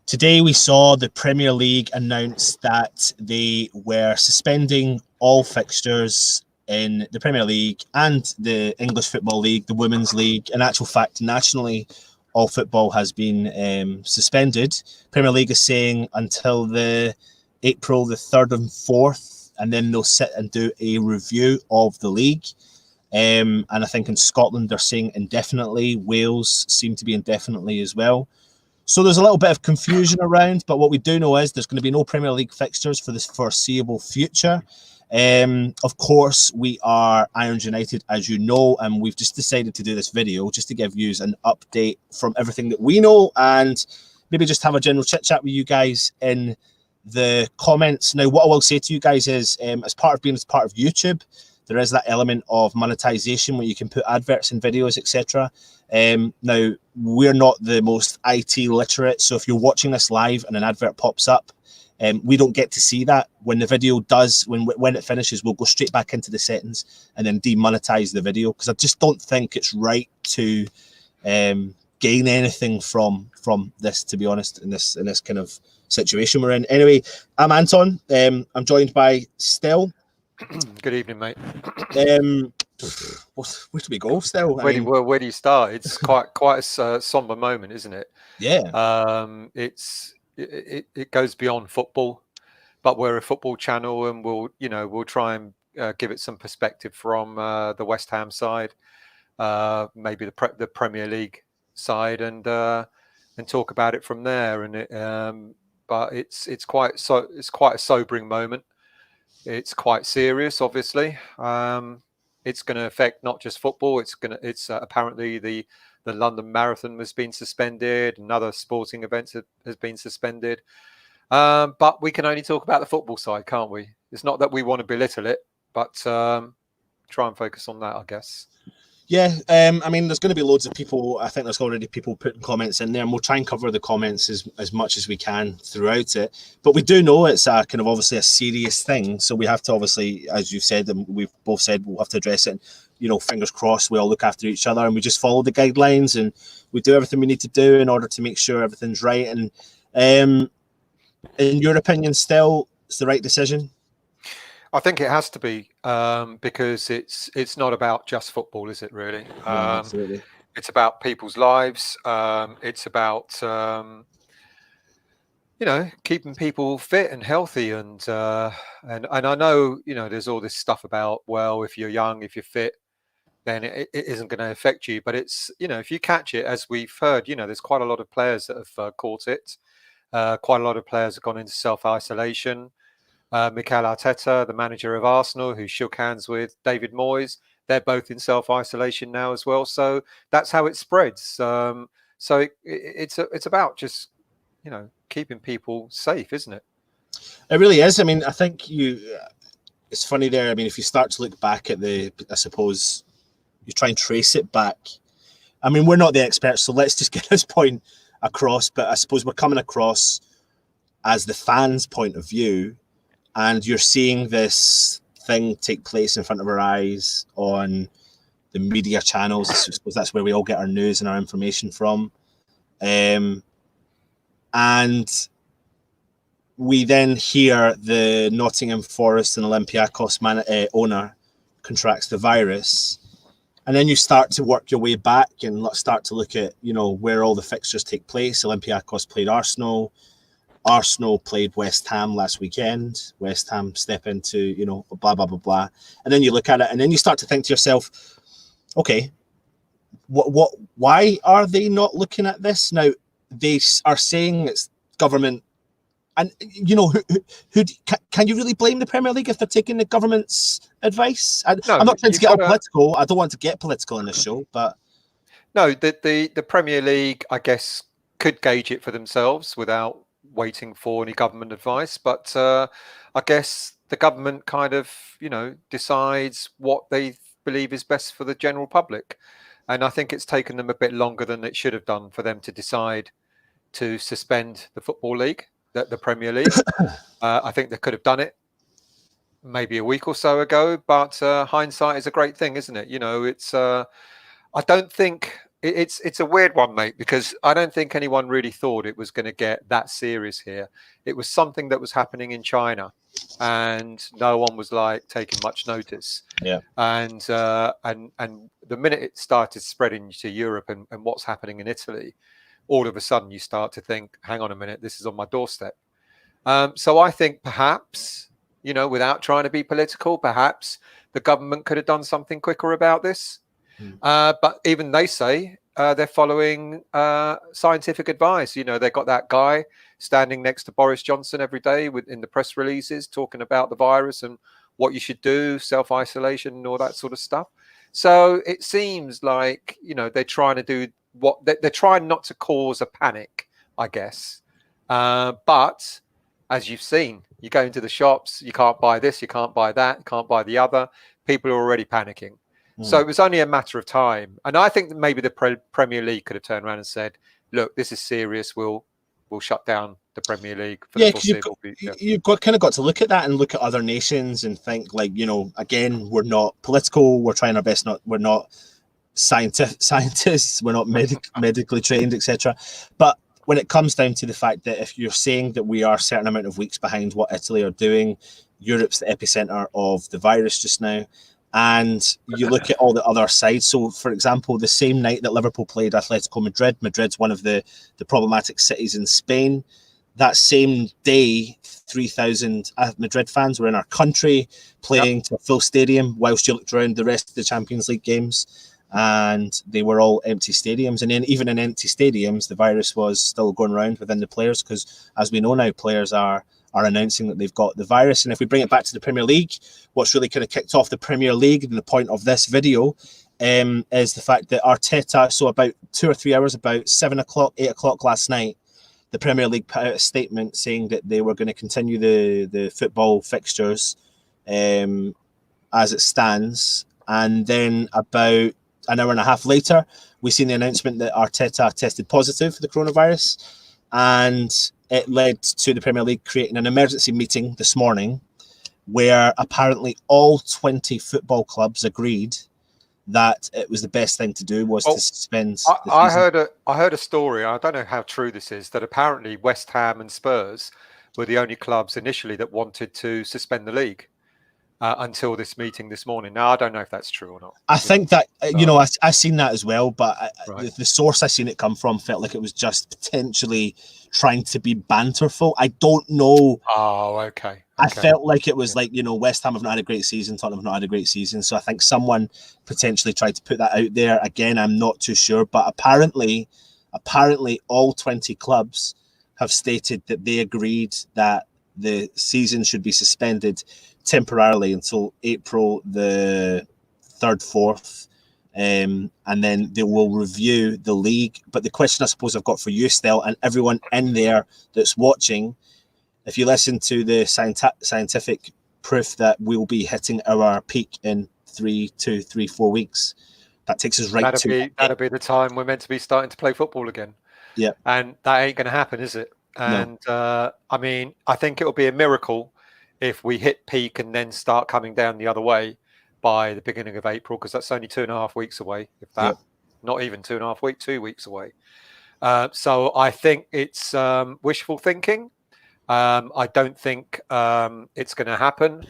Today we saw the Premier League announce that they were suspending all fixtures in the Premier League and the English Football League, the Women's League. In actual fact, nationally, all football has been suspended. Premier League is saying until the April the 3rd and 4th, and then they'll sit and do a review of the league. And I think in Scotland they're saying indefinitely. Wales seem to be indefinitely as well. So there's a little bit of confusion around, but what we do know is there's going to be no Premier League fixtures for this foreseeable future. Of course, we are Irons United, as you know, and we've just decided to do this video just to give you an update from everything that we know and maybe just have a general chit-chat with you guys in the comments. Now, what I will say to you guys is, as part of YouTube, there is that element of monetization where you can put adverts in videos, etc. Now, we're not the most IT literate, so if you're watching this live and an advert pops up, we don't get to see that. When the video does, when it finishes, we'll go straight back into the settings and then demonetize the video, because I just don't think it's right to gain anything from this, to be honest, in this kind of situation we're in. Anyway, I'm Anton. I'm joined by Still. Good evening, mate. Where do we go, Still? Where do you start? It's quite a somber moment, isn't it? Yeah. It goes beyond football, but we're a football channel, and we'll try and give it some perspective from the West Ham side, maybe the Premier League side, and talk about it from there. And but it's quite a sobering moment. It's quite serious, obviously. It's going to affect not just football. It's apparently the London Marathon has been suspended, and other sporting events has been suspended. But we can only talk about the football side, can't we? It's not that we want to belittle it, but try and focus on that, I guess. Yeah, I mean, there's going to be loads of people. I think there's already people putting comments in there, and we'll try and cover the comments as much as we can throughout it. But we do know it's a kind of obviously a serious thing, so we have to obviously, as you've said, and we've both said, we'll have to address it. And, fingers crossed, we all look after each other, and we just follow the guidelines, and we do everything we need to do in order to make sure everything's right. And in your opinion, Still, it's the right decision? I think it has to be, because it's not about just football, is it really? Absolutely. It's about people's lives. It's about keeping people fit and healthy, and I know there's all this stuff about, well, if you're young, if you're fit, then it isn't going to affect you. But it's if you catch it, as we've heard, there's quite a lot of players that have caught it. Quite a lot of players have gone into self-isolation. Mikel Arteta, the manager of Arsenal, who shook hands with David Moyes, they're both in self-isolation now as well. So that's how it spreads. So it's about just keeping people safe, isn't it? It really is. I mean, I think it's funny there. I mean, if you start to look back at I suppose you try and trace it back. I mean, we're not the experts, so let's just get this point across. But I suppose we're coming across as the fans' point of view. And you're seeing this thing take place in front of our eyes on the media channels. I suppose that's where we all get our news and our information from. And we then hear the Nottingham Forest and Olympiacos owner contracts the virus. And then you start to work your way back and start to look at, where all the fixtures take place. Olympiacos played Arsenal. Arsenal played West Ham last weekend. West Ham step into, blah, blah, blah, blah. And then you look at it and then you start to think to yourself, okay, why are they not looking at this? Now, they are saying it's government. And, can you really blame the Premier League if they're taking the government's advice? I'm not trying to get all political. I don't want to get political in this show, but. No, the Premier League, I guess, could gauge it for themselves without waiting for any government advice, but I guess the government kind of decides what they believe is best for the general public, and I think it's taken them a bit longer than it should have done for them to decide to suspend the Football League, the Premier League. I think they could have done it maybe a week or so ago, but hindsight is a great thing, isn't it? It's I don't think it's a weird one, mate, because I don't think anyone really thought it was going to get that serious here. It was something that was happening in China, and no one was like taking much notice. Yeah. And the minute it started spreading to Europe and what's happening in Italy, all of a sudden you start to think, hang on a minute, this is on my doorstep. So I think perhaps, without trying to be political, perhaps the government could have done something quicker about this. But even they say they're following scientific advice. They've got that guy standing next to Boris Johnson every day in the press releases talking about the virus and what you should do, self-isolation and all that sort of stuff. So it seems like, they're trying to do what they're trying not to cause a panic, I guess. But as you've seen, you go into the shops, you can't buy this, you can't buy that, you can't buy the other. People are already panicking. So it was only a matter of time. And I think that maybe the Premier League could have turned around and said, look, this is serious. We'll shut down the Premier League for the foreseeable future. You've kind of got to look at that and look at other nations and think, like, again, we're not political. We're trying our best. We're not scientists. We're not medically trained, etc. But when it comes down to the fact that if you're saying that we are a certain amount of weeks behind what Italy are doing, Europe's the epicenter of the virus just now. And you look at all the other sides. So, for example, the same night that Liverpool played Atletico Madrid, Madrid's one of the problematic cities in Spain. That same day, 3,000 Madrid fans were in our country playing to a full stadium, whilst you looked around the rest of the Champions League games, and they were all empty stadiums. And then even in empty stadiums, the virus was still going around within the players because, as we know now, players are announcing that they've got the virus. And if we bring it back to the Premier League, what's really kind of kicked off the Premier League and the point of this video is the fact that Arteta, so about 2 or 3 hours, about 7 o'clock, 8 o'clock last night, the Premier League put out a statement saying that they were going to continue the football fixtures as it stands. And then about an hour and a half later, we seen the announcement that Arteta tested positive for the coronavirus. And it led to the Premier League creating an emergency meeting this morning where apparently all 20 football clubs agreed that it was the best thing to do was to suspend the season. I heard a story, I don't know how true this is, that apparently West Ham and Spurs were the only clubs initially that wanted to suspend the league until this meeting this morning. Now, I don't know if that's true or not. I think that, I've seen that as well, but the source I seen it come from felt like it was just potentially trying to be banterful. I don't know. Oh, okay. I felt like it was like, West Ham have not had a great season, Tottenham have not had a great season. So I think someone potentially tried to put that out there. Again, I'm not too sure, but apparently all 20 clubs have stated that they agreed that the season should be suspended temporarily until April the 3rd, 4th. And then they will review the league. But the question I suppose I've got for you, Stel, and everyone in there that's watching, if you listen to the scientific proof that we'll be hitting our peak in 4 weeks, that takes us that'll be the time we're meant to be starting to play football again. Yeah, and that ain't going to happen, is it? And no. I mean, I think it'll be a miracle if we hit peak and then start coming down the other way by the beginning of April, because that's only 2.5 weeks away, if that. Not even 2.5 weeks, 2 weeks away. So I think it's wishful thinking. I don't think it's going to happen.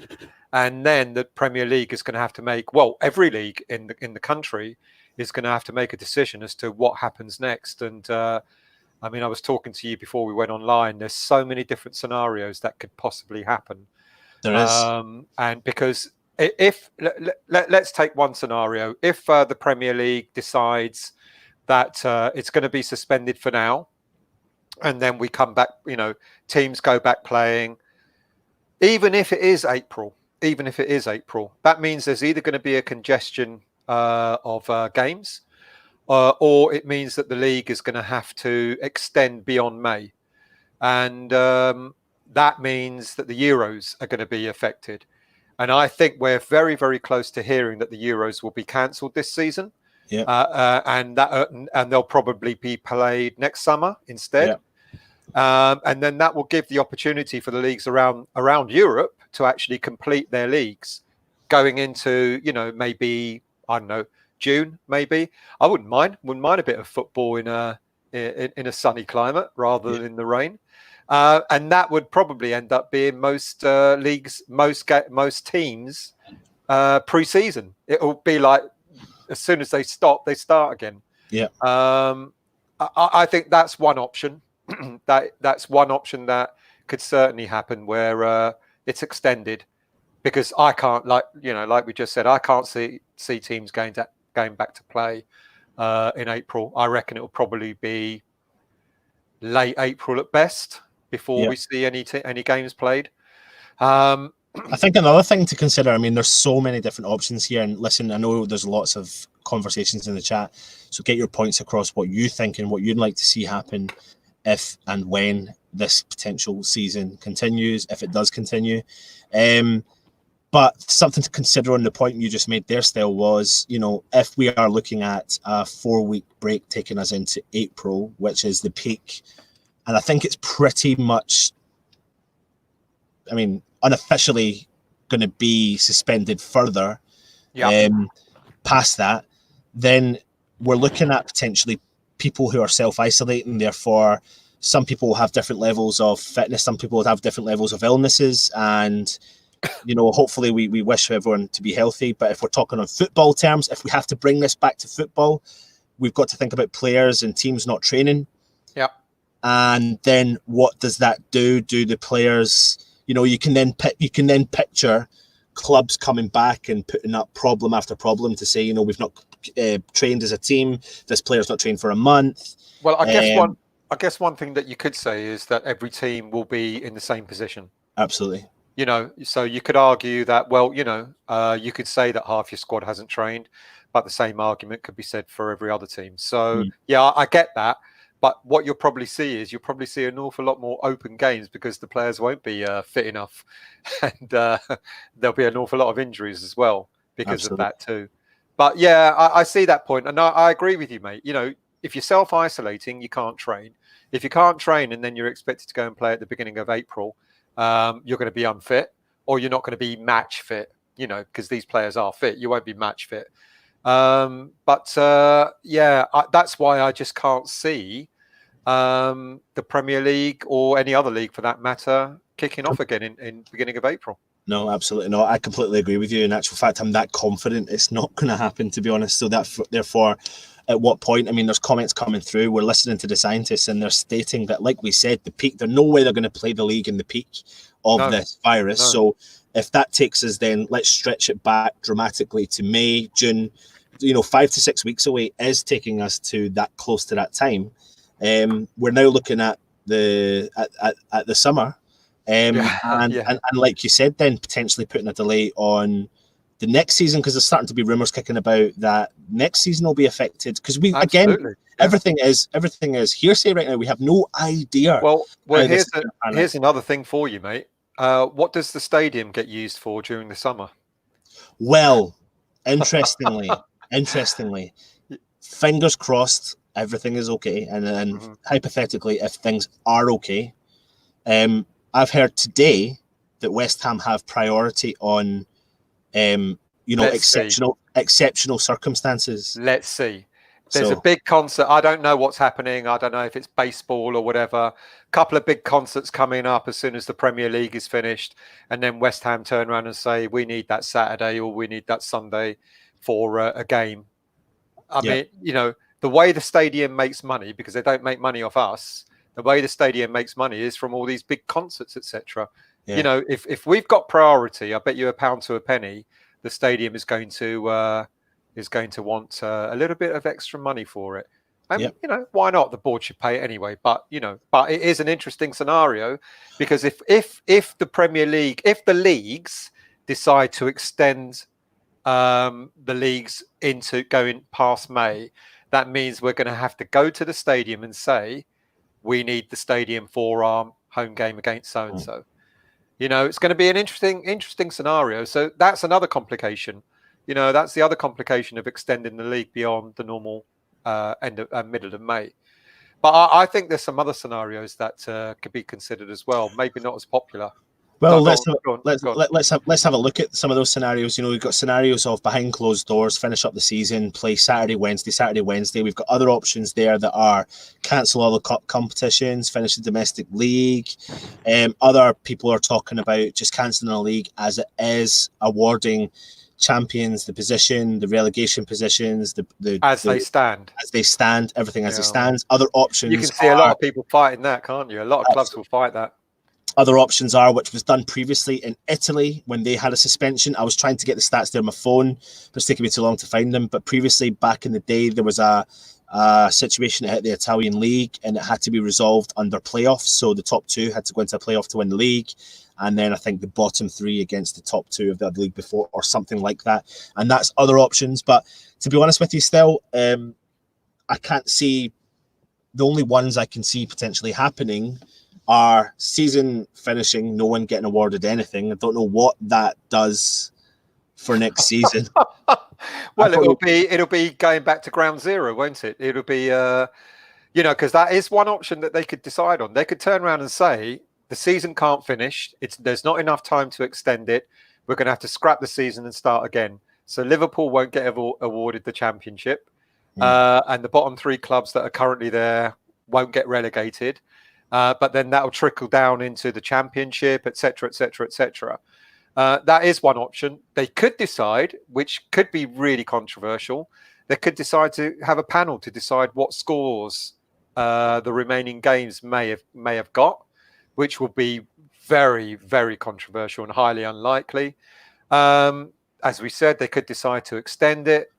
And then the Premier League is going to have to make, well, every league in the country is going to have to make a decision as to what happens next. And I mean, I was talking to you before we went online. There's so many different scenarios that could possibly happen. There is. And because if let's take one scenario, if the Premier League decides that it's going to be suspended for now, and then we come back, teams go back playing, even if it is April, that means there's either going to be a congestion of games, or it means that the league is going to have to extend beyond May. And that means that the Euros are going to be affected. And I think we're very, very close to hearing that the Euros will be cancelled this season. Yeah. And they'll probably be played next summer instead. Yeah. And then that will give the opportunity for the leagues around Europe to actually complete their leagues going into, maybe, I don't know, June, maybe. I wouldn't mind a bit of football in a sunny climate rather than in the rain. And that would probably end up being most leagues, most teams pre-season. It will be like as soon as they stop, they start again. Yeah. I think that's one option. That's one option that could certainly happen where it's extended, because I can't, like we just said, I can't see teams going back to play in April. I reckon it will probably be late April at best before we see any games played. I think another thing to consider, I mean, there's so many different options here. And listen, I know there's lots of conversations in the chat, so get your points across what you think and what you'd like to see happen if and when this potential season continues, if it does continue. But something to consider on the point you just made there, Stell, was, if we are looking at a 4-week break taking us into April, which is the peak, and I think it's pretty much, unofficially going to be suspended further past that, then we're looking at potentially people who are self-isolating. Therefore, some people will have different levels of fitness, some people will have different levels of illnesses, and hopefully we wish everyone to be healthy. But if we're talking on football terms, if we have to bring this back to football, we've got to think about players and teams not training. Yeah. And then what does that do? Do the players... you can then picture clubs coming back and putting up problem after problem to say, we've not trained as a team. This player's not trained for a month. Well, I guess one thing that you could say is that every team will be in the same position. Absolutely. So you could argue that, well, you could say that half your squad hasn't trained, but the same argument could be said for every other team. So yeah, I get that. But what you'll probably see an awful lot more open games because the players won't be fit enough, and there'll be an awful lot of injuries as well because of that too. But yeah, I see that point, and I agree with you, mate. If you're self-isolating, you can't train. If you can't train and then you're expected to go and play at the beginning of April, you're going to be unfit, or you're not going to be match fit. Because these players are fit, you won't be match fit. That's why I just can't see the Premier League or any other league for that matter kicking off again in beginning of April. No, absolutely not. I completely agree with you. In actual fact, I'm that confident it's not going to happen, to be honest. So therefore, at what point? There's comments coming through. We're listening to the scientists, and they're stating that, like we said, the peak. There's no way they're going to play the league in the peak of this virus. No. So if that takes us, then let's stretch it back dramatically to May, June. 5 to 6 weeks away is taking us to that close to that time. We're now looking at the summer, and like you said, then potentially putting a delay on the next season, because there's starting to be rumors kicking about that next season will be affected, because everything is hearsay right now. We have no idea. Well, here's another thing for you, mate. What does the stadium get used for during the summer? Well, interestingly, fingers crossed, everything is okay, and hypothetically, if things are okay, I've heard today that West Ham have priority on exceptional circumstances. Let's see. There's a big concert. I don't know what's happening. I don't know if it's baseball or whatever. A couple of big concerts coming up as soon as the Premier League is finished, and then West Ham turn around and say, we need that Saturday or we need that Sunday for a game. I mean, the way the stadium makes money, because they don't make money off us, the way the stadium makes money is from all these big concerts, etc. Yeah. If we've got priority, I bet you £1 to a penny, the stadium is going to want a little bit of extra money for it. And why not? The board should pay it anyway. But but it is an interesting scenario, because if the Premier League, if the leagues decide to extend the leagues into going past May, that means we're going to have to go to the stadium and say, we need the stadium for our home game against so and so. It's going to be an interesting scenario. So that's another complication. That's the other complication of extending the league beyond the normal middle of May. But I think there's some other scenarios that could be considered as well. Maybe not as popular. Well, Go on, go on, let's go on. let's have a look at some of those scenarios. You know, we've got scenarios of behind closed doors, finish up the season, play Saturday, Wednesday, Saturday, Wednesday. We've got other options there that are cancel all the cup competitions, finish the domestic league. Other people are talking about just cancelling the league as it is, awarding champions the position, the relegation positions, As they stand. as they stand, everything as it Yeah. stands. Other options You can see a lot are of people fighting that, can't you? A lot of clubs will fight that. other options are, which was done previously in Italy when they had a suspension. I was trying to get the stats there on my phone, but it's taking me too long to find them. But previously, back in the day, there was a situation that hit the Italian league, and it had to be resolved under playoffs. So the top two had to go into a playoff to win the league, and then I think the bottom three against the top two of the other league before, or something like that. And that's other options. But to be honest with you, still, I can't see. The only ones I can see potentially happening are season finishing, no one getting awarded anything. I don't know what that does for next season. Well, it'll be going back to ground zero, won't it? It'll be because that is one option that they could decide on. They could turn around and say the season can't finish. There's not enough time to extend it. We're going to have to scrap the season and start again. So Liverpool won't get awarded the championship, and the bottom three clubs that are currently there won't get relegated. But then that'll trickle down into the championship, etc., etc., etc. That is one option. They could decide, which could be really controversial. They could decide to have a panel to decide what scores the remaining games may have got, which will be very, very controversial and highly unlikely. As we said, they could decide to extend it.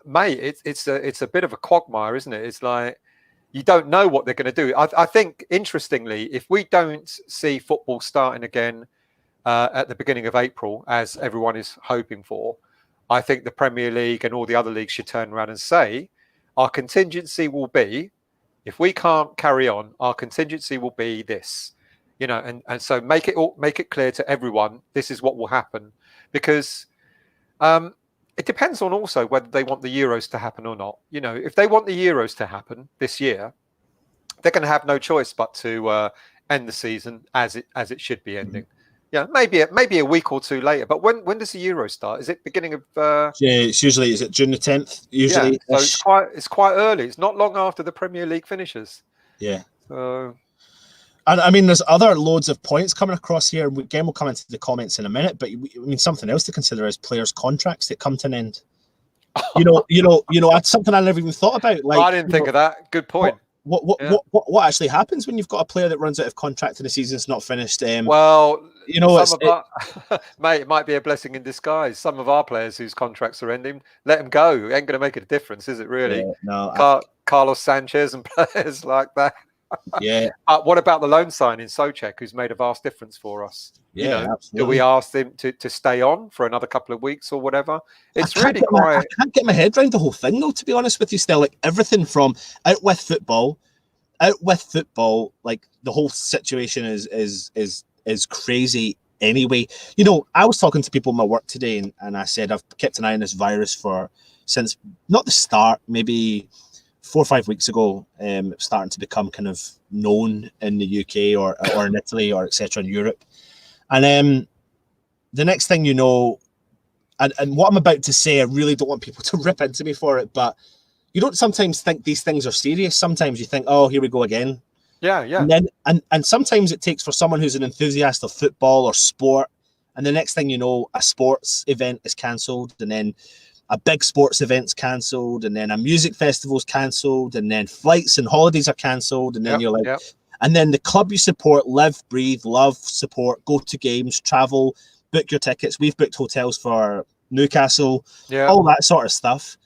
Mate, it's a bit of a quagmire, isn't it? It's like, you don't know what they're going to do. I think, interestingly, if we don't see football starting again at the beginning of April, as everyone is hoping for, I think the Premier League and all the other leagues should turn around and say, our contingency will be, if we can't carry on, our contingency will be this, and so make it clear to everyone, this is what will happen, because it depends on also whether they want the Euros to happen or not. If they want the Euros to happen this year, they're going to have no choice but to end the season as it should be ending. Yeah, maybe a week or two later. But when does the Euro start? Is it beginning of? Yeah, it's usually, is it June the 10th? Usually, yeah. So it's quite early. It's not long after the Premier League finishes. Yeah. So. And I mean, there's other loads of points coming across here. Again, we'll come into the comments in a minute. But I mean, something else to consider is players' contracts that come to an end. That's something I never even thought about. Like, I didn't think of that. Good point. What actually happens when you've got a player that runs out of contract and the season's not finished? Well, mate, it might be a blessing in disguise. Some of our players whose contracts are ending, let them go. It ain't going to make a difference, is it really? Yeah, no, Carlos Sanchez and players like that. Yeah. What about the loan signing Souček, who's made a vast difference for us? Yeah, absolutely. Do we ask them to stay on for another couple of weeks or whatever? It's really I can't get my head around the whole thing, though, to be honest with you, still. Like, everything from out with football, like the whole situation is crazy anyway. I was talking to people in my work today, and I said I've kept an eye on this virus since not the start, maybe 4 or 5 weeks ago. Starting to become kind of known in the UK or in Italy or etc. in Europe. And the next thing you know, and what I'm about to say, I really don't want people to rip into me for it, but you don't sometimes think these things are serious. Sometimes you think, oh, here we go again. Yeah. And then and sometimes it takes for someone who's an enthusiast of football or sport, and the next thing you know, a sports event is cancelled, and then a big sports event's cancelled, and then a music festival's cancelled, and then flights and holidays are cancelled, and then you're like, and then the club you support, live, breathe, love, support, go to games, travel, book your tickets. We've booked hotels for Newcastle, all that sort of stuff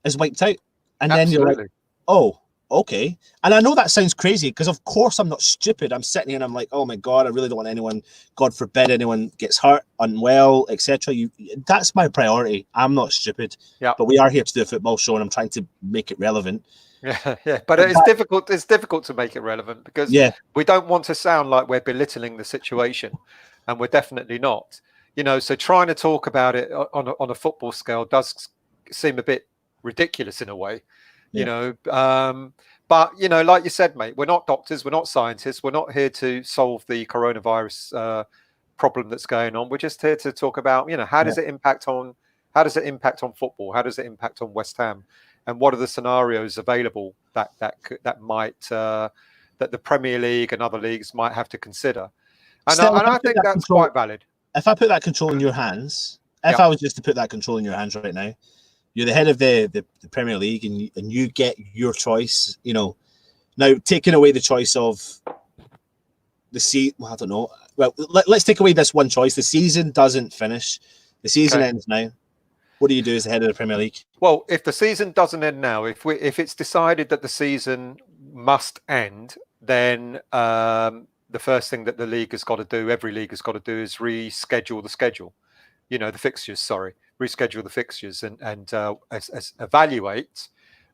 is wiped out. And then you're like, oh, okay. And I know that sounds crazy because, of course, I'm not stupid. I'm sitting here and I'm like, oh my God, I really don't want anyone, God forbid, anyone gets hurt, unwell, etc. That's my priority. I'm not stupid. Yeah. But we are here to do a football show, and I'm trying to make it relevant. Yeah. But it's difficult. It's difficult to make it relevant because we don't want to sound like we're belittling the situation, and we're definitely not. So trying to talk about it on a football scale does seem a bit ridiculous in a way, But, you know, like you said, mate, we're not doctors, we're not scientists, we're not here to solve the coronavirus problem that's going on. We're just here to talk about, you know, how does it impact on football? How does it impact on West Ham? And what are the scenarios available that the Premier League and other leagues might have to consider? And I think that's quite valid. If I put that control in your hands, if I was just to put that control in your hands right now, you're the head of the Premier League, and you get your choice. You know, now taking away the choice of the season. Well, I don't know. Well, let's take away this one choice. The season doesn't finish. The season ends now. What do you do as the head of the Premier League? Well, if the season doesn't end now, if it's decided that the season must end, then the first thing that the league has got to do, every league has got to do, is reschedule the schedule. You know, the fixtures. Sorry, reschedule the fixtures and evaluate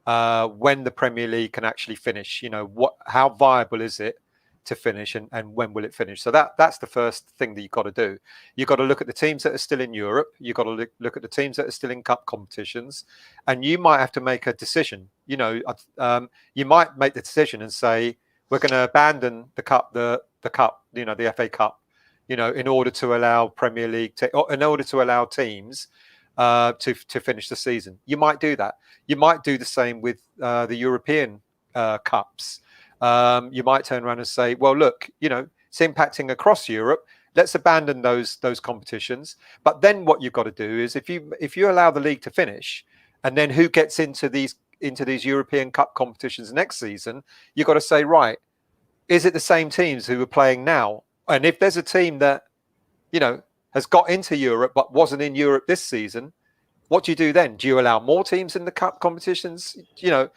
when the Premier League can actually finish. You know, how viable is it to finish, and when will it finish? So that's the first thing that you've got to do. You've got to look at the teams that are still in Europe. You've got to look at the teams that are still in cup competitions, and you might have to make a decision. You know, you might make the decision and say, we're going to abandon the cup, the cup, you know, the FA Cup, you know, in order to allow Premier League in order to allow teams to finish the season. You might do that. You might do the same with the European cups. You might turn around and say, well, look, you know, it's impacting across Europe. Let's abandon those competitions. But then what you've got to do is if you allow the league to finish, and then who gets into these European Cup competitions next season, you've got to say, right, is it the same teams who are playing now? And if there's a team that, you know, has got into Europe but wasn't in Europe this season, what do you do then? Do you allow more teams in the cup competitions? You know,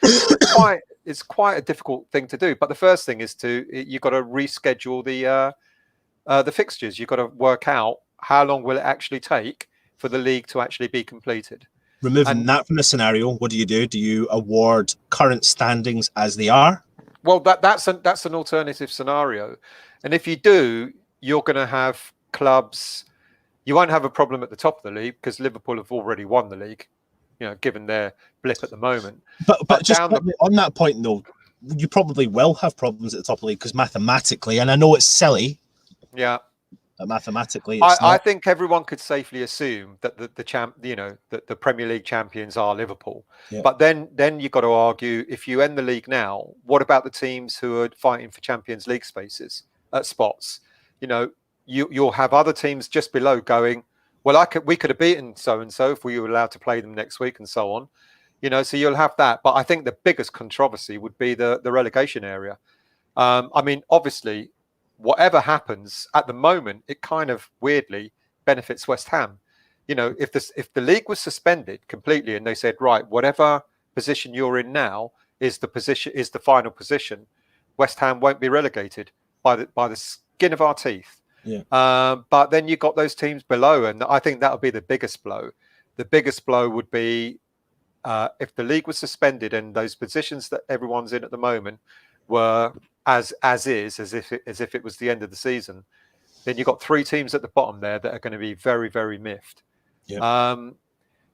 it's quite a difficult thing to do. But the first thing is you've got to reschedule the fixtures. You've got to work out how long will it actually take for the league to actually be completed. Removing that from the scenario, what do you do? Do you award current standings as they are? Well, that's an alternative scenario. And if you do, you're going to have clubs. You won't have a problem at the top of the league because Liverpool have already won the league, you know, given their blip at the moment. But just on that point, though, you probably will have problems at the top of the league because mathematically, and I know it's silly. Yeah. Mathematically, I think everyone could safely assume that the Premier League champions are Liverpool. Yeah. But then you've got to argue, if you end the league now, what about the teams who are fighting for Champions League spots? You know, you'll have other teams just below going, well, we could have beaten so and so if we were allowed to play them next week, and so on. You know, so you'll have that. But I think the biggest controversy would be the relegation area. I mean, obviously, whatever happens at the moment, it kind of weirdly benefits West Ham. You know, if the league was suspended completely and they said, right, whatever position you're in now is the final position, West Ham won't be relegated by the skin of our teeth. Yeah. But then you've got those teams below, and I think that would be the biggest blow. The biggest blow would be if the league was suspended and those positions that everyone's in at the moment were as if it was the end of the season, then you've got three teams at the bottom there that are going to be very, very miffed. Yeah.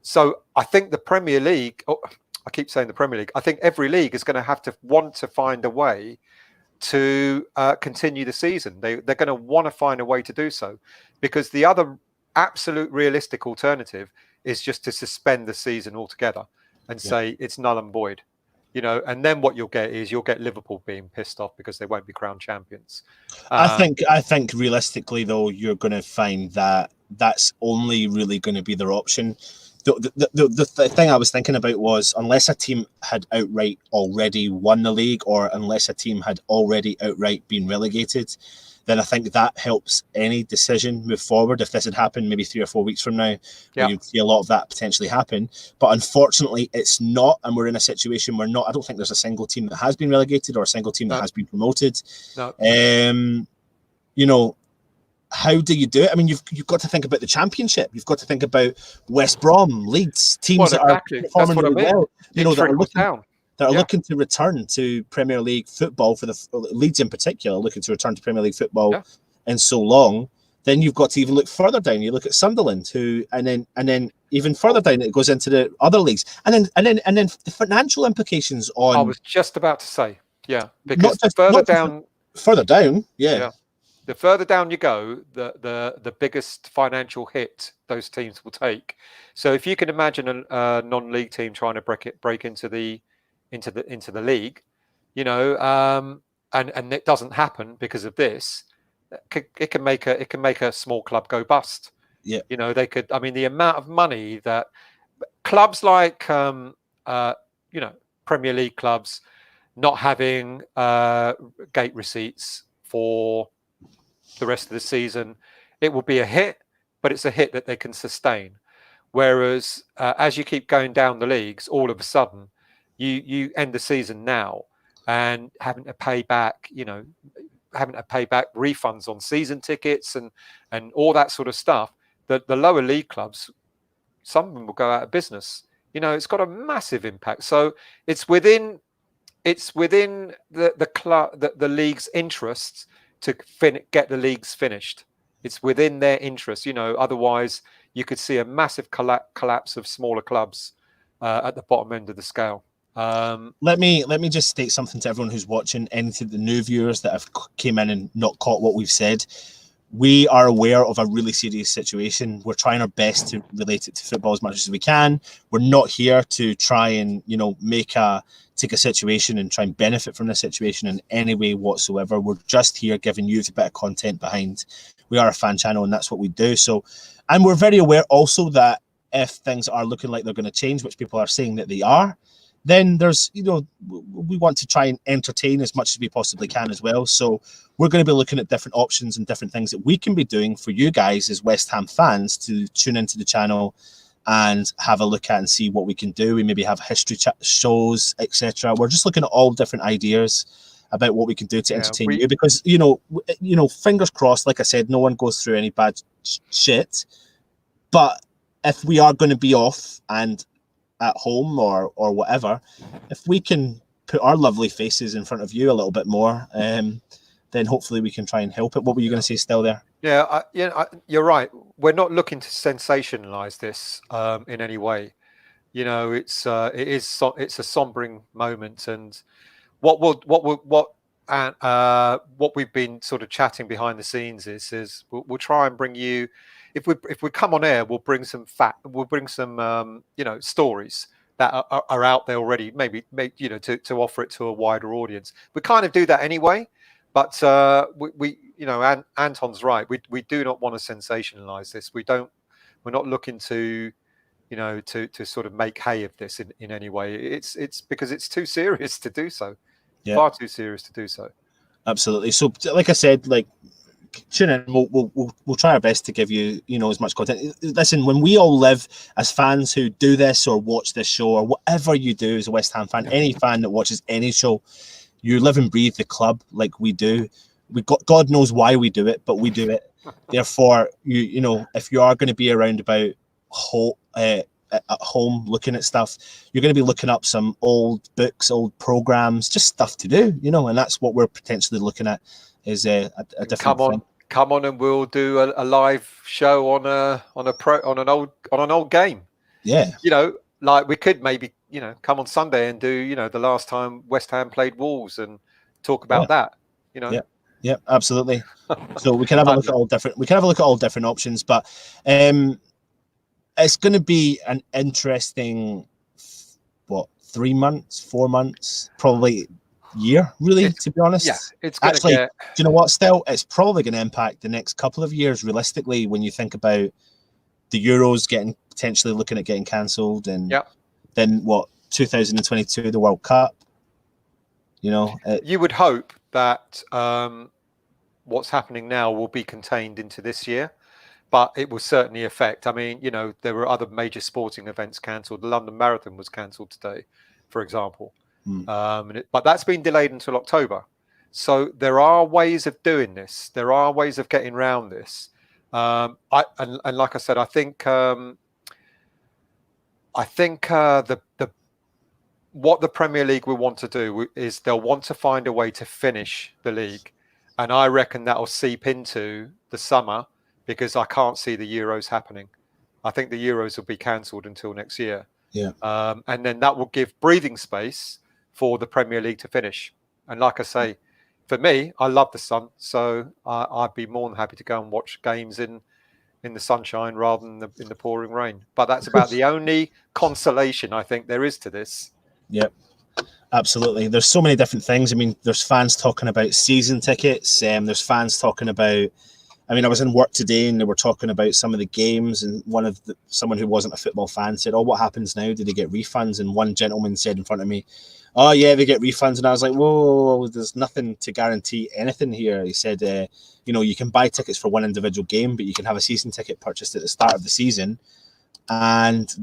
So I think the Premier League, I keep saying the Premier League, I think every league is going to have to want to find a way to continue the season. They're going to want to find a way to do so, because the other absolute realistic alternative is just to suspend the season altogether and say it's null and void. You know, and then what you'll get Liverpool being pissed off because they won't be crowned champions. I think realistically, though, you're going to find that that's only really going to be their option. The thing I was thinking about was, unless a team had outright already won the league, or unless a team had already outright been relegated, then I think that helps any decision move forward. If this had happened maybe 3 or 4 weeks from now, you'd see a lot of that potentially happen. But unfortunately, it's not, and we're in a situation where I don't think there's a single team that has been relegated or a single team that has been promoted. No. You know, how do you do it? I mean, you've got to think about the Championship. You've got to think about West Brom, Leeds, teams that are performing really well. You know, that are looking to return to Premier League football, for the Leeds in particular, looking to return to Premier League football in so long. Then you've got to even look further down. You look at Sunderland, and then even further down it goes into the other leagues, and then the financial implications on. I was just about to say, yeah, because not just further down, yeah. Yeah. The further down you go, the biggest financial hit those teams will take. So if you can imagine a non-league team trying to break into the league, you know, and it doesn't happen because of this, it can make a small club go bust. Yeah, you know, they could. I mean, the amount of money that clubs like Premier League clubs not having gate receipts for the rest of the season, it will be a hit, but it's a hit that they can sustain. Whereas as you keep going down the leagues, all of a sudden you end the season now and having to pay back refunds on season tickets and all that sort of stuff. The lower league clubs, some of them will go out of business. You know, it's got a massive impact. So it's within the club, the league's interests to get the leagues finished. It's within their interest, you know. Otherwise, you could see a massive collapse of smaller clubs at the bottom end of the scale. Let me just state something to everyone who's watching, and to the new viewers that have came in and not caught what we've said. We are aware of a really serious situation. We're trying our best to relate it to football as much as we can. We're not here to try and, you know, take a situation and try and benefit from the situation in any way whatsoever. We're just here giving you the bit of content behind. We are a fan channel, and that's what we do. So, and we're very aware also that if things are looking like they're going to change, which people are saying that they are, then there's, you know, we want to try and entertain as much as we possibly can as well. So we're going to be looking at different options and different things that we can be doing for you guys as West Ham fans to tune into the channel and have a look at and see what we can do. We maybe have history shows, etc. We're just looking at all different ideas about what we can do to entertain you, because you know, fingers crossed, like I said, no one goes through any bad shit. But if we are going to be off and at home or whatever, if we can put our lovely faces in front of you a little bit more, then hopefully we can try and help it. What were you going to say still there? Yeah, you're right. We're not looking to sensationalize this in any way. You know, it's a sombering moment, and what we've been sort of chatting behind the scenes is we'll try and bring you. If we come on air, we'll bring some stories that are out there already. Maybe you know, to offer it to a wider audience. We kind of do that anyway, but we you know, Anton's right. We do not want to sensationalize this. We're not looking to, you know, to sort of make hay of this in any way. It's because it's too serious to do so. Yeah. Far too serious to do so. Absolutely. So, like I said, like, tune in. We'll try our best to give you, you know, as much content. Listen, when we all live as fans who do this or watch this show or whatever you do as a West Ham fan, any fan that watches any show, you live and breathe the club like we do. God knows why we do it, but we do it. Therefore, you know, if you are going to be around about at home looking at stuff, you're going to be looking up some old books, old programs, just stuff to do, you know, and that's what we're potentially looking at. Is a different come on and we'll do a live show on an old game. Yeah, you know, like we could maybe, you know, come on Sunday and do, you know, the last time West Ham played Wolves and talk about that, you know. Yeah, absolutely. So we can have a look at all different. We can have a look at all different options, but it's going to be an interesting 3 months, 4 months, probably year, really, to be honest. Yeah, it's going actually. Do you know what? Still, it's probably going to impact the next couple of years, realistically, when you think about the Euros potentially looking at getting cancelled, and then 2022, the World Cup. You know, you would hope that what's happening now will be contained into this year, but it will certainly affect. I mean, you know, there were other major sporting events cancelled. The London Marathon was cancelled today, for example. But that's been delayed until October. So there are ways of doing this. There are ways of getting around this. And like I said, I think what the Premier League will want to do is they'll want to find a way to finish the league, and I reckon that will seep into the summer because I can't see the Euros happening. I think the Euros will be cancelled until next year. Yeah. And then that will give breathing space for the Premier League to finish. And like I say, for me, I love the sun, so I'd be more than happy to go and watch games in the sunshine rather than in the pouring rain. But that's about the only consolation I think there is to this. Yep. Absolutely. There's so many different things. I mean, there's fans talking about season tickets. There's fans talking about, I mean, I was in work today and they were talking about some of the games, and someone who wasn't a football fan said, "Oh, what happens now? Do they get refunds?" And one gentleman said in front of me, "Oh yeah, they get refunds." And I was like, whoa, there's nothing to guarantee anything here. He said, you can buy tickets for one individual game, but you can have a season ticket purchased at the start of the season. And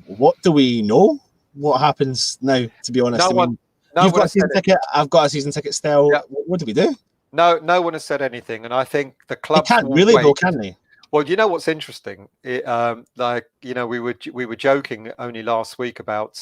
what do we know? What happens now, to be honest? You've got a season ticket, I've got a season ticket still. Yeah. What do we do? No one has said anything. And I think the clubs can't really go, can they? Well, you know what's interesting? We were joking only last week about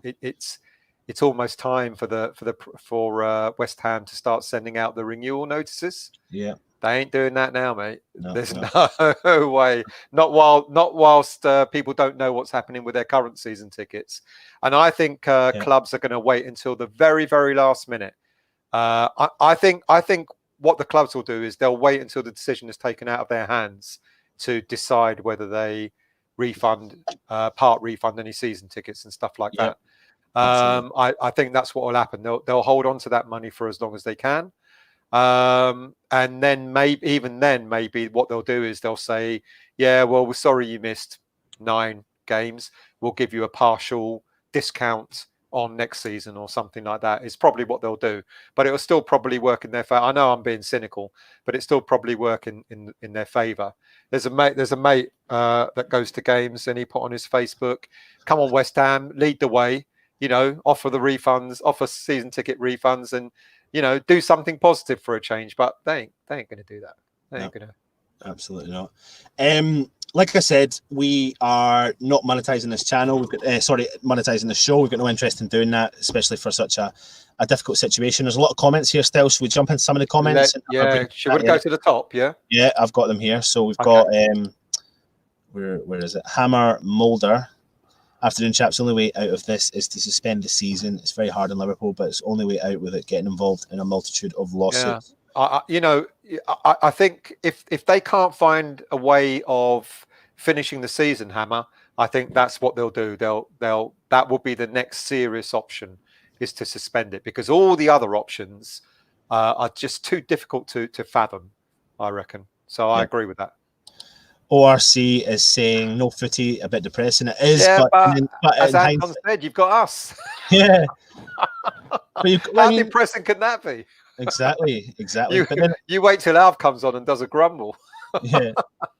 it's almost time for West Ham to start sending out the renewal notices. Yeah, they ain't doing that now, mate. There's no way. Not whilst people don't know what's happening with their current season tickets. And I think clubs are going to wait until the very, very last minute. I think what the clubs will do is they'll wait until the decision is taken out of their hands to decide whether they part refund any season tickets and stuff like that. I think that's what will happen. They'll hold on to that money for as long as they can. And then maybe what they'll do is they'll say, yeah, well, we're sorry you missed 9 games. We'll give you a partial discount on next season or something like that. Is probably what they'll do, but it will still probably work in their favor. I know I'm being cynical, but it still probably work in their favor. There's a mate that goes to games, and he put on his Facebook, "Come on, West Ham, lead the way. Offer the refunds, offer season ticket refunds, and do something positive for a change." But they ain't going to do that. They ain't going to. Absolutely not. Like I said, we are not monetizing this channel. We've got monetizing the show. We've got no interest in doing that, especially for such a difficult situation. There's a lot of comments here still. Should we jump into some of the comments? Should we go to the top? Yeah, I've got them here. So we've got where is it? Hammer Mulder. Afternoon, chaps. The only way out of this is to suspend the season. It's very hard in Liverpool, but it's the only way out with it getting involved in a multitude of lawsuits. Yeah. I think if they can't find a way of finishing the season, Hammer, I think that's what they'll do. That will be the next serious option, is to suspend it, because all the other options are just too difficult to fathom, I reckon. So I agree with that. ORC is saying no footy, a bit depressing. It is, but as Anton said, you've got us. Yeah. How depressing can that be? Exactly. You wait till Alf comes on and does a grumble. Yeah.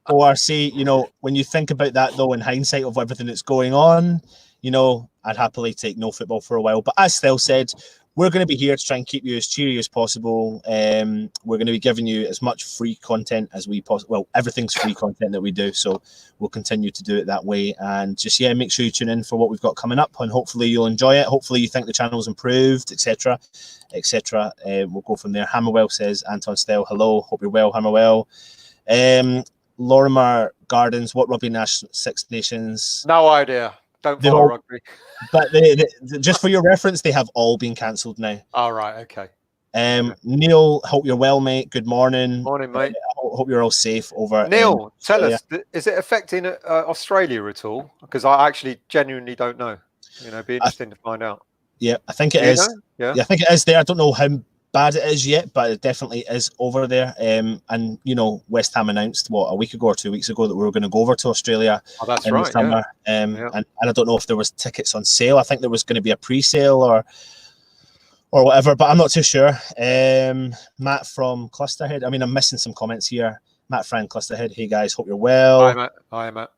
ORC, when you think about that, though, in hindsight of everything that's going on, I'd happily take no football for a while. But as Stel said, we're going to be here to try and keep you as cheery as possible. We're going to be giving you as much free content as we possibly. Well, everything's free content that we do, so we'll continue to do it that way. And just make sure you tune in for what we've got coming up, and hopefully you'll enjoy it. Hopefully you think the channel's improved, etc., etc. We'll go from there. Hammerwell says, Anton Stel, hello, hope you're well, Hammerwell. Lorimer Gardens, what rugby Six Nations? No idea. Don't follow rugby. But just for your reference, they have all been cancelled now. All right, okay. Neil, hope you're well, mate. Good morning. Morning, mate. Hope you're all safe over. Neil, tell us, is it affecting Australia at all? Because I actually genuinely don't know. Be interesting to find out. Yeah, I think it is. Yeah, I think it is there. I don't know how bad it is yet, but it definitely is over there. And West Ham announced a week ago or 2 weeks ago that we were going to go over to Australia. Oh, that's right. Summer. And I don't know if there was tickets on sale. I think there was going to be a pre-sale or whatever, but I'm not too sure. Matt from Clusterhead. I mean, I'm missing some comments here. Matt Frank Clusterhead. Hey guys, hope you're well. Hi, Matt.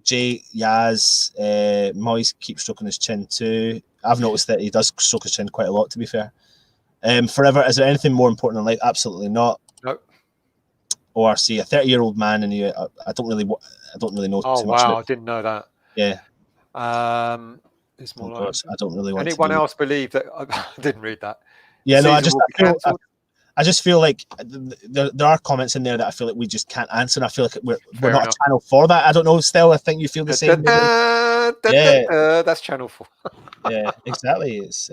Jay Yaz, Moyes keeps stroking his chin too. I've noticed that he does stroke his chin quite a lot, to be fair. Forever, is there anything more important in life? Absolutely not. Nope. ORC, a 30-year-old man, and I don't really know. Oh too much wow, I didn't know that. Yeah. It's more like, I don't really want. Anyone else believe that? I didn't read that. Yeah, no, I just feel like there are comments in there that I feel like we just can't answer. And I feel like we're not a channel for that. I don't know, Still, I think you feel the same. Yeah, that's Channel 4. Yeah, exactly. It's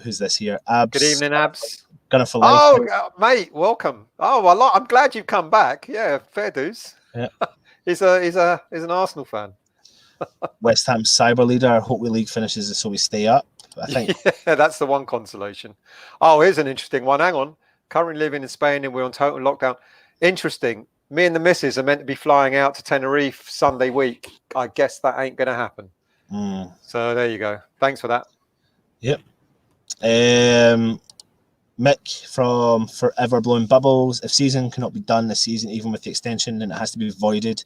who's this here? Abs. Good evening, Abs. Gunner for life. Oh, mate, welcome. Oh, well, I'm glad you've come back. Yeah, fair dues. Yeah. he's an Arsenal fan. West Ham cyber leader. I hope the league finishes so we stay up. I think yeah, that's the one consolation. Oh, here's an interesting one. Hang on. Currently living in Spain and we're on total lockdown. Interesting. Me and the missus are meant to be flying out to Tenerife Sunday week. I guess that ain't going to happen. So there you go. Thanks for that. Yep. Mick from Forever Blowing Bubbles. If season cannot be done this season, even with the extension, then it has to be voided.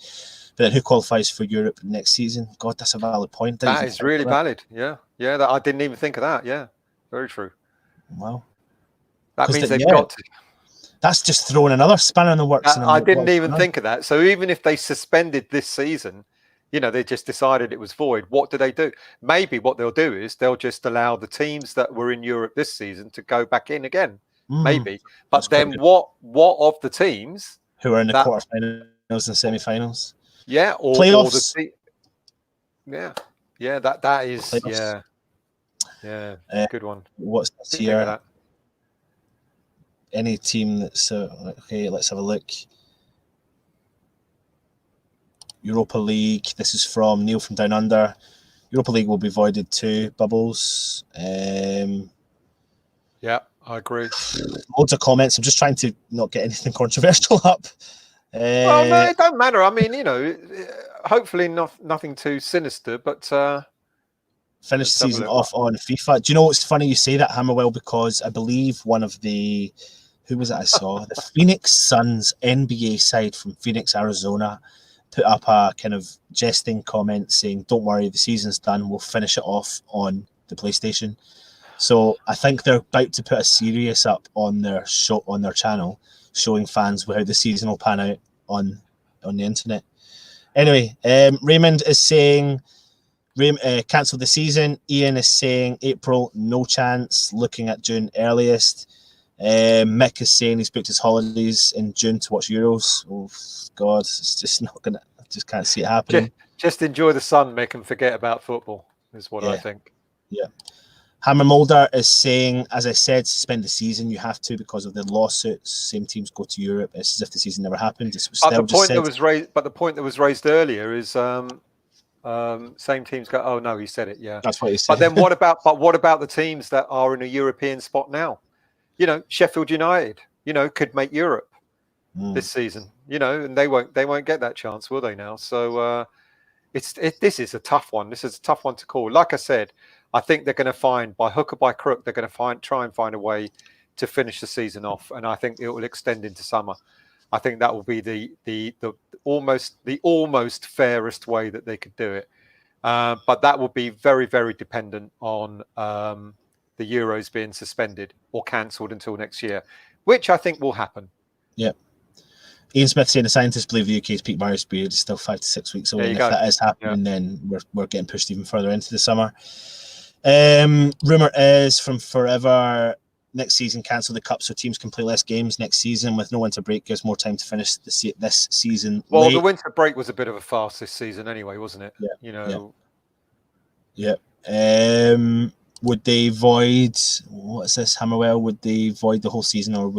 But then who qualifies for Europe next season? God, that's a valid point. That is really valid. Yeah. Yeah. I didn't even think of that. Yeah. Very true. Wow. That means they've got to. That's just throwing another spanner in the works. I didn't even think of that. So even if they suspended this season, they just decided it was void. What do they do? Maybe what they'll do is they'll just allow the teams that were in Europe this season to go back in again. Maybe. But then what of the teams who are in the quarterfinals and semi-finals? Yeah, or playoffs. Yeah, that is playoffs. Yeah, good one. What's this here? Any team that's okay, let's have a look. Europa League. This is from Neil from Down Under. Europa League will be voided too. Bubbles. Yeah, I agree. Loads of comments. I'm just trying to not get anything controversial up. Well, no, it don't matter. I mean, hopefully nothing too sinister, but finish the season off on FIFA. Do you know what's funny you say that, Hammerwell? Because I believe one of the who was it I saw? The Phoenix Suns NBA side from Phoenix, Arizona, put up a kind of jesting comment saying, "Don't worry, the season's done. We'll finish it off on the PlayStation." So I think they're about to put a series up on their channel, showing fans how the season will pan out on the internet. Anyway, Raymond is saying cancel the season. Ian is saying April, no chance. Looking at June earliest. Mick is saying he's booked his holidays in June to watch Euros. Oh God, it's just not gonna. I just can't see it happening. Just enjoy the sun, Mick, and forget about football. Is what I think. Yeah. Hammer Mulder is saying, as I said, suspend the season. You have to because of the lawsuits. Same teams go to Europe. It's as if the season never happened. The point that was raised earlier is same teams go. Oh no, he said it. Yeah, that's what he said. But then what about the teams that are in a European spot now? Sheffield United. Could make Europe this season. And they won't get that chance, will they now? So this is a tough one. This is a tough one to call. Like I said, I think they're going to find, by hook or by crook, they're going to try and find a way to finish the season off, and I think it will extend into summer. I think that will be the almost fairest way that they could do it, but that will be very, very dependent on the Euros being suspended or cancelled until next year, which I think will happen. Yep. Ian Smith saying the scientists believe the UK's peak virus period is still 5 to 6 weeks away, and if that is happening, then we're getting pushed even further into the summer. Rumor is from Forever, next season cancel the cup so teams can play less games next season with no winter break, gives more time to finish this season. Well, the winter break was a bit of a farce this season anyway, wasn't it? Yeah. Would they void, what is this, Hammerwell? Would they void the whole season, or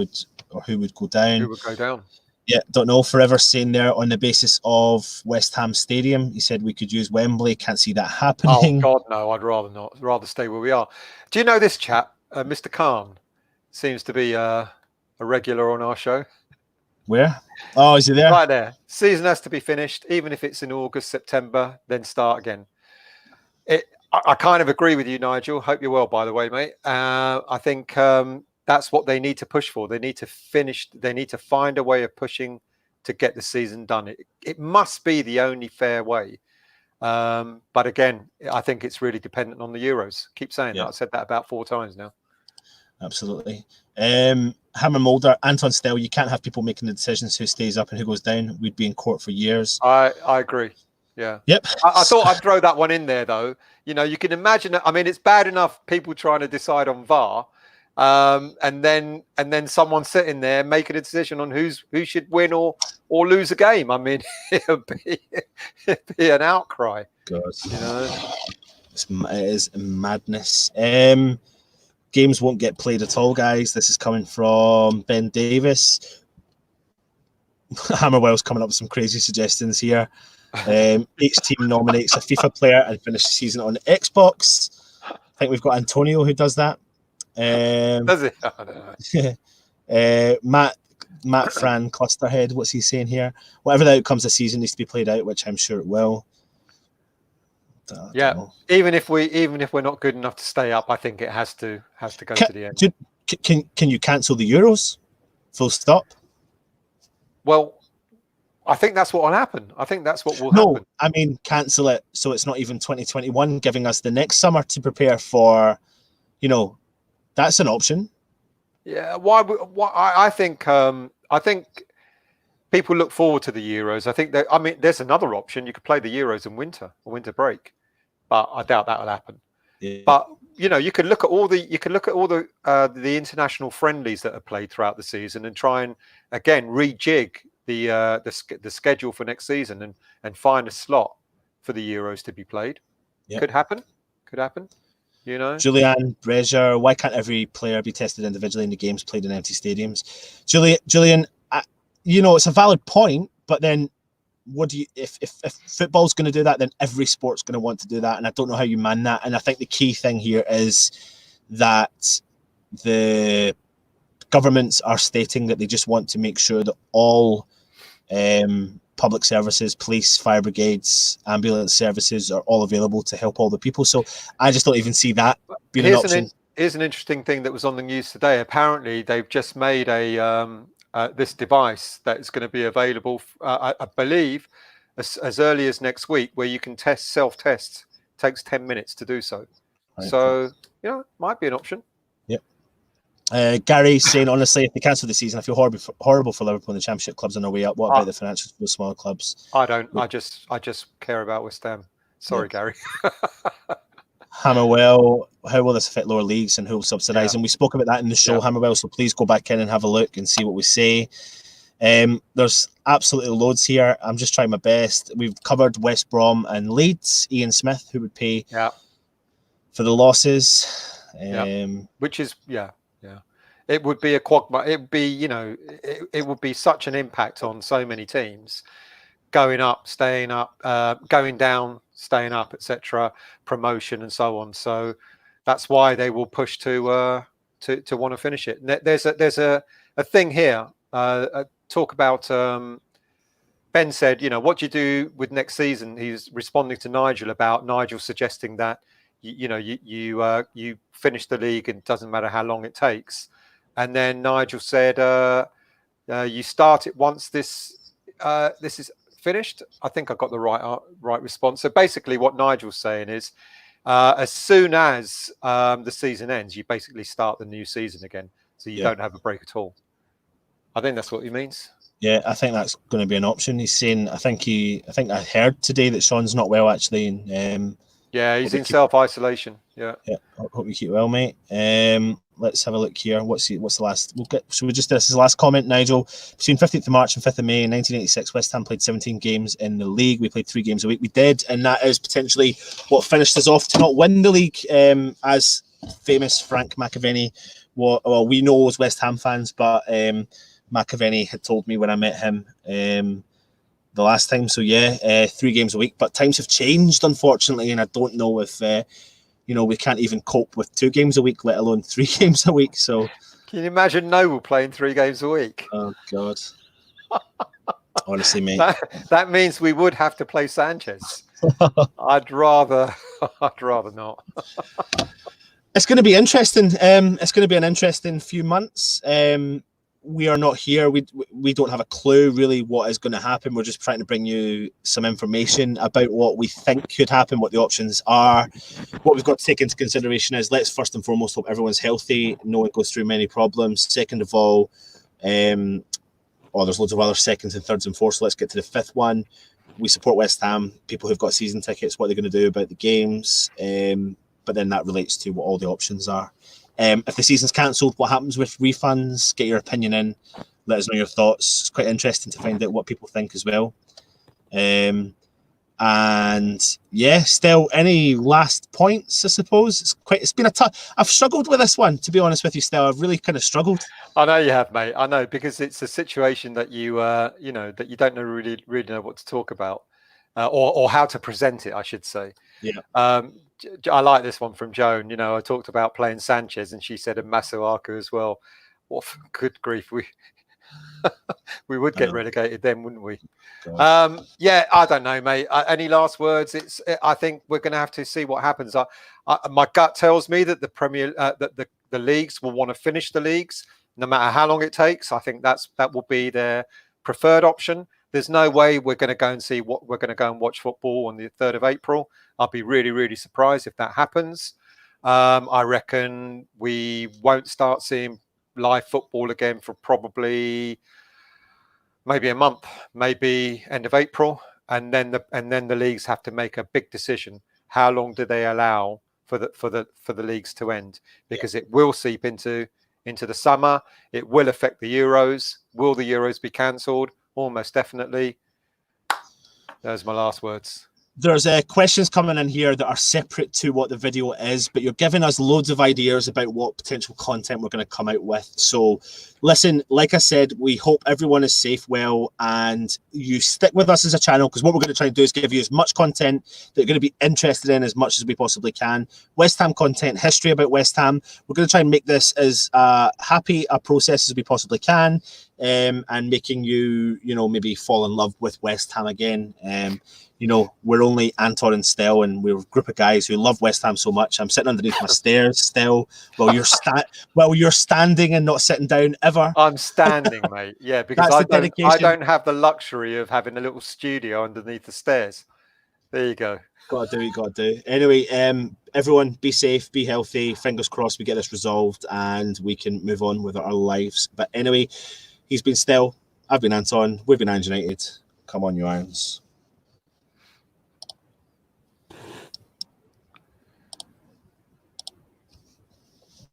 who would go down? Who would go down? Yeah, don't know. Forever saying there on the basis of West Ham Stadium, he said we could use Wembley. Can't see that happening. Oh God, no! I'd rather not. I'd rather stay where we are. Do you know this chap, Mr. Khan? Seems to be a regular on our show. Where? Oh, is he there? Right there. Season has to be finished, even if it's in August, September, then start again. I kind of agree with you, Nigel. Hope you're well, by the way, mate. I think that's what they need to push for. They need to finish. They need to find a way of pushing to get the season done. It must be the only fair way. But again, I think it's really dependent on the Euros. Keep saying that. I've said that about 4 times now. Absolutely. Hammer Mulder, Anton Stell, you can't have people making the decisions who stays up and who goes down. We'd be in court for years. I agree. Yeah. Yep. I thought I'd throw that one in there, though. You can imagine. I mean, it's bad enough people trying to decide on VAR, and then someone sitting there making a decision on who should win or lose a game. I mean, it'd be an outcry. God, you know, it is madness. Games won't get played at all, guys. This is coming from Ben Davis. Hammerwell's coming up with some crazy suggestions here. Each team nominates a FIFA player and finish the season on Xbox. I think we've got Antonio who does that. does it? I don't know. Matt Fran Clusterhead, what's he saying here? Whatever the outcomes of the season needs to be played out, which I'm sure it will. Yeah, even if we're not good enough to stay up, I think it has to go to the end. Can you cancel the Euros? Full stop. Well, I think that's what will happen. I think that's what will happen. No, I mean cancel it so it's not even 2021, giving us the next summer to prepare for. That's an option. Yeah, why? I think people look forward to the Euros. I think there's another option. You could play the Euros in winter break, but I doubt that will happen. Yeah. But you could look at all the the international friendlies that are played throughout the season and try and again rejig the schedule for next season and find a slot for the Euros to be played. Yep. Could happen. Julian Brezier, why can't every player be tested individually in the games played in empty stadiums? Julian, it's a valid point, but then what do you if football's going to do that, then every sport's going to want to do that, and I don't know how you man that. And I think the key thing here is that the governments are stating that they just want to make sure that all public services, police, fire brigades, ambulance services are all available to help all the people. So I just don't even see that being an option. Here's an interesting thing that was on the news today. Apparently, they've just made this device that is going to be available, I believe, as early as next week, where you can self-test. Takes 10 minutes to do so. Right. So, might be an option. Gary saying, honestly, if they cancel the season, I feel horrible for Liverpool and the Championship clubs on their way up. What about the financials for the smaller clubs? I don't. I just care about West Ham. Sorry, Gary. Hammerwell, how will this affect lower leagues and who will subsidise? And we spoke about that in the show, Hammerwell, so please go back in and have a look and see what we say. There's absolutely loads here. I'm just trying my best. We've covered West Brom and Leeds. Ian Smith, who would pay for the losses. Which is, it would be a quagmire. It would be, it would be such an impact on so many teams. Going up, staying up, going down, staying up, etc., promotion and so on. So that's why they will push to want to finish it. There's a thing here. Talk about Ben said, what do you do with next season? He's responding to Nigel about Nigel suggesting that you finish the league and it doesn't matter how long it takes. And then Nigel said, you start it once this is finished. I think I got the right response. So basically what Nigel's saying is as soon as the season ends, you basically start the new season again. So you don't have a break at all. I think that's what he means. Yeah, I think that's going to be an option. He's saying, I think I heard today that Sean's not well actually. And, he's in self-isolation. Yeah. Hope you keep well, mate. Let's have a look here. What's the last? So this is the last comment, Nigel. Between 15th of March and 5th of May 1986, West Ham played 17 games in the league. We played 3 games a week. We did, and that is potentially what finished us off to not win the league. As famous Frank McAvenny, we know as West Ham fans, but McAvenny had told me when I met him the last time. So 3 games a week. But times have changed, unfortunately, and I don't know if. We can't even cope with 2 games a week, let alone 3 games a week. So, can you imagine Noble playing 3 games a week? Oh God! Honestly, mate, that means we would have to play Sanchez. I'd rather not. It's going to be interesting. It's going to be an interesting few months. We are not here. We don't have a clue really what is going to happen. We're just trying to bring you some information about what we think could happen, what the options are. What we've got to take into consideration is, let's first and foremost hope everyone's healthy, no one goes through many problems. Second of all, there's loads of other seconds and thirds and fourths. So let's get to the 5th one. We support West Ham. People who've got season tickets, what they're going to do about the games. But then that relates to what all the options are. If the season's cancelled, what happens with refunds? Get your opinion in. Let us know your thoughts. It's quite interesting to find out what people think as well. And yeah, still, any last points? I suppose it's been a tough. I've struggled with this one, to be honest with you. Still, I've really kind of struggled. I know you have, mate. I know, because it's a situation that you that you don't know really know what to talk about, or how to present it, I should say. Yeah. I like this one from Joan. I talked about playing Sanchez, and she said, and Masuaku as well. What good grief, we would get relegated then, wouldn't we? Yeah, I don't know, mate. Any last words? I think we're going to have to see what happens. My gut tells me that the leagues will want to finish the leagues, no matter how long it takes. I think that will be their preferred option. There's no way we're going to go and watch football on the 3rd of April. I'll be really, really surprised if that happens. I reckon we won't start seeing live football again for probably maybe a month, maybe end of April, and then the leagues have to make a big decision. How long do they allow for the leagues to end? Because it will seep into the summer. It will affect the Euros. Will the Euros be cancelled? Almost definitely. Those are my last words. There's questions coming in here that are separate to what the video is, but you're giving us loads of ideas about what potential content we're going to come out with. So listen, like I said, we hope everyone is safe, well, and you stick with us as a channel, because what we're going to try and do is give you as much content that you're going to be interested in as much as we possibly can. West Ham content, history about West Ham. We're going to try and make this as happy a process as we possibly can, and making you, maybe fall in love with West Ham again. We're only Anton and Stel, and we're a group of guys who love West Ham so much. I'm sitting underneath my stairs, Stel, while you're standing and not sitting down ever. I'm standing, mate. Yeah, because I don't have the luxury of having a little studio underneath the stairs. There you go. Gotta do. Anyway, everyone, be safe, be healthy. Fingers crossed we get this resolved and we can move on with our lives. But anyway, he's been Stel. I've been Anton. We've been Irons United. Come on, you Irons.